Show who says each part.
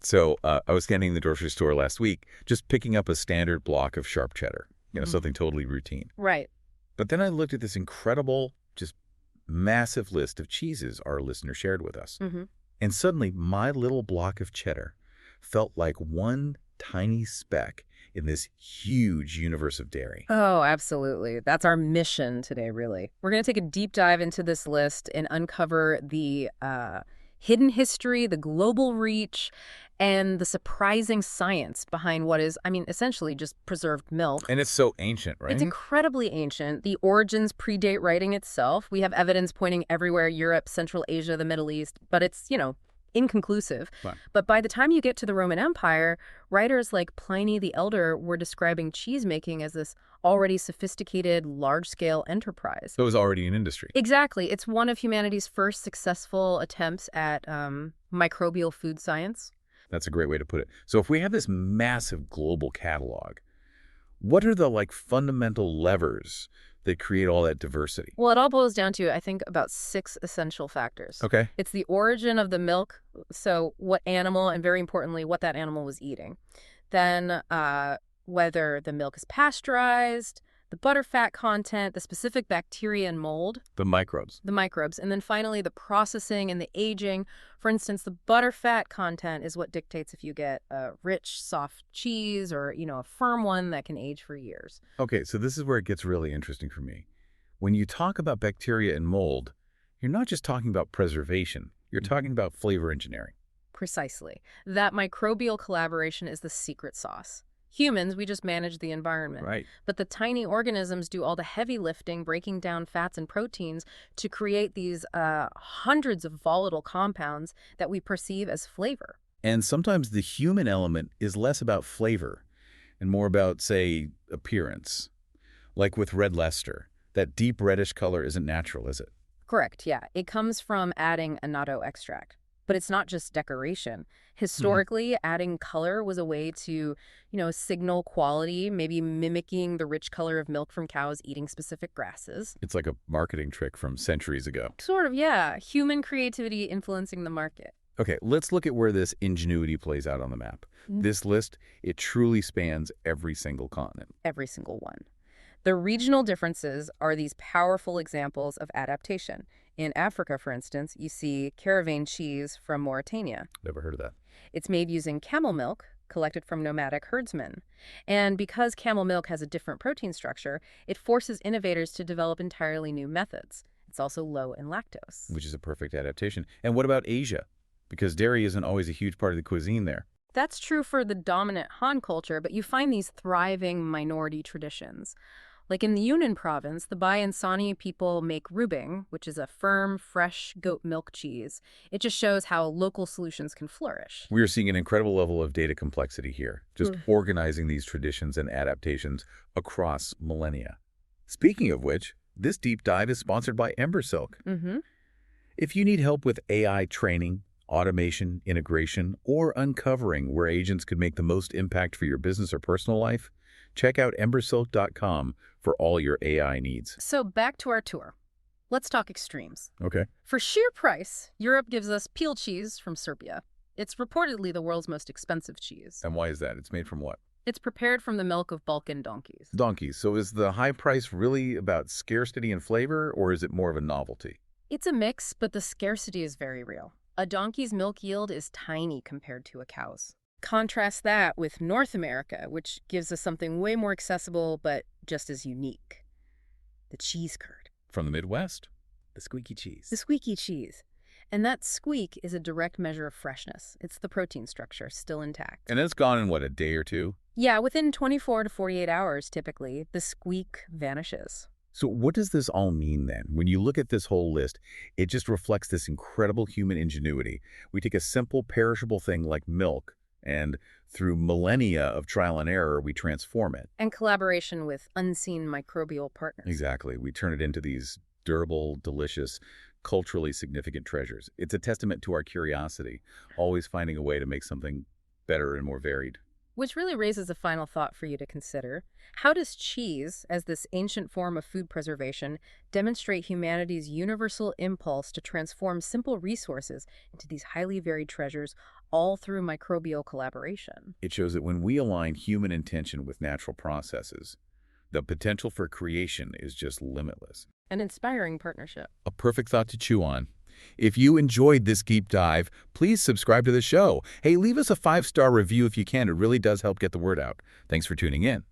Speaker 1: So I was scanning the grocery store last week, just picking up a standard block of sharp cheddar, something totally routine.
Speaker 2: Right.
Speaker 1: But then I looked at this incredible, just massive list of cheeses our listener shared with us.
Speaker 2: Mm-hmm.
Speaker 1: And suddenly, my little block of cheddar felt like one tiny speck in this huge universe of dairy.
Speaker 2: Oh, absolutely. That's our mission today, really. We're going to take a deep dive into this list and uncover the hidden history, the global reach, and the surprising science behind what is, essentially just preserved milk.
Speaker 1: And it's so ancient, right?
Speaker 2: It's incredibly ancient. The origins predate writing itself. We have evidence pointing everywhere, Europe, Central Asia, the Middle East, but it's, inconclusive.
Speaker 1: Fine.
Speaker 2: But by the time you get to the Roman Empire, writers like Pliny the Elder were describing cheesemaking as this already sophisticated, large-scale enterprise.
Speaker 1: So it was already an industry.
Speaker 2: Exactly. It's one of humanity's first successful attempts at microbial food science.
Speaker 1: That's a great way to put it. So if we have this massive global catalog, what are the fundamental levers that create all that diversity?
Speaker 2: Well, it all boils down to, I think, about 6 essential factors.
Speaker 1: Okay.
Speaker 2: It's the origin of the milk, so what animal, and very importantly, what that animal was eating. Then whether the milk is pasteurized, the butterfat content, the specific bacteria and mold.
Speaker 1: The microbes.
Speaker 2: The microbes. And then finally, the processing and the aging. For instance, the butterfat content is what dictates if you get a rich, soft cheese or, a firm one that can age for years.
Speaker 1: Okay, so this is where it gets really interesting for me. When you talk about bacteria and mold, you're not just talking about preservation. You're talking about flavor engineering.
Speaker 2: Precisely. That microbial collaboration is the secret sauce. Humans, we just manage the environment.
Speaker 1: Right.
Speaker 2: But the tiny organisms do all the heavy lifting, breaking down fats and proteins to create these hundreds of volatile compounds that we perceive as flavor.
Speaker 1: And sometimes the human element is less about flavor and more about, say, appearance. Like with red Leicester, that deep reddish color isn't natural, is it?
Speaker 2: Correct, yeah. It comes from adding annatto extract. But it's not just decoration. Historically, adding color was a way to, signal quality, maybe mimicking the rich color of milk from cows eating specific grasses.
Speaker 1: It's like a marketing trick from centuries ago.
Speaker 2: Sort of, yeah. Human creativity influencing the market.
Speaker 1: Okay, let's look at where this ingenuity plays out on the map. This list, it truly spans every single continent.
Speaker 2: Every single one. The regional differences are these powerful examples of adaptation. In Africa, for instance, you see Caravan cheese from Mauritania.
Speaker 1: Never heard of that.
Speaker 2: It's made using camel milk, collected from nomadic herdsmen. And because camel milk has a different protein structure, it forces innovators to develop entirely new methods. It's also low in lactose.
Speaker 1: Which is a perfect adaptation. And what about Asia? Because dairy isn't always a huge part of the cuisine there.
Speaker 2: That's true for the dominant Han culture, but you find these thriving minority traditions. Like in the Yunnan province, the Bai and Sani people make rubing, which is a firm, fresh goat milk cheese. It just shows how local solutions can flourish.
Speaker 1: We are seeing an incredible level of data complexity here, just organizing these traditions and adaptations across millennia. Speaking of which, this deep dive is sponsored by Embersilk. If you need help with AI training, automation, integration, or uncovering where agents could make the most impact for your business or personal life, check out embersilk.com for all your AI needs.
Speaker 2: So back to our tour. Let's talk extremes.
Speaker 1: Okay.
Speaker 2: For sheer price, Europe gives us peel cheese from Serbia. It's reportedly the world's most expensive cheese.
Speaker 1: And why is that? It's made from what?
Speaker 2: It's prepared from the milk of Balkan donkeys.
Speaker 1: Donkeys. So is the high price really about scarcity and flavor, or is it more of a novelty?
Speaker 2: It's a mix, but the scarcity is very real. A donkey's milk yield is tiny compared to a cow's. Contrast that with North America, which gives us something way more accessible, but just as unique. The cheese curd.
Speaker 1: From the Midwest, the squeaky cheese.
Speaker 2: The squeaky cheese. And that squeak is a direct measure of freshness. It's the protein structure, still intact.
Speaker 1: And it's gone in, what, a day or two?
Speaker 2: Yeah, within 24 to 48 hours, typically, the squeak vanishes.
Speaker 1: So what does this all mean then? When you look at this whole list, it just reflects this incredible human ingenuity. We take a simple, perishable thing like milk, and through millennia of trial and error, we transform it.
Speaker 2: And collaboration with unseen microbial partners.
Speaker 1: Exactly. We turn it into these durable, delicious, culturally significant treasures. It's a testament to our curiosity, always finding a way to make something better and more varied.
Speaker 2: Which really raises a final thought for you to consider. How does cheese, as this ancient form of food preservation, demonstrate humanity's universal impulse to transform simple resources into these highly varied treasures, all through microbial collaboration.
Speaker 1: It shows that when we align human intention with natural processes, the potential for creation is just limitless.
Speaker 2: An inspiring partnership.
Speaker 1: A perfect thought to chew on. If you enjoyed this deep dive, please subscribe to the show. Hey, leave us a 5-star review if you can. It really does help get the word out. Thanks for tuning in.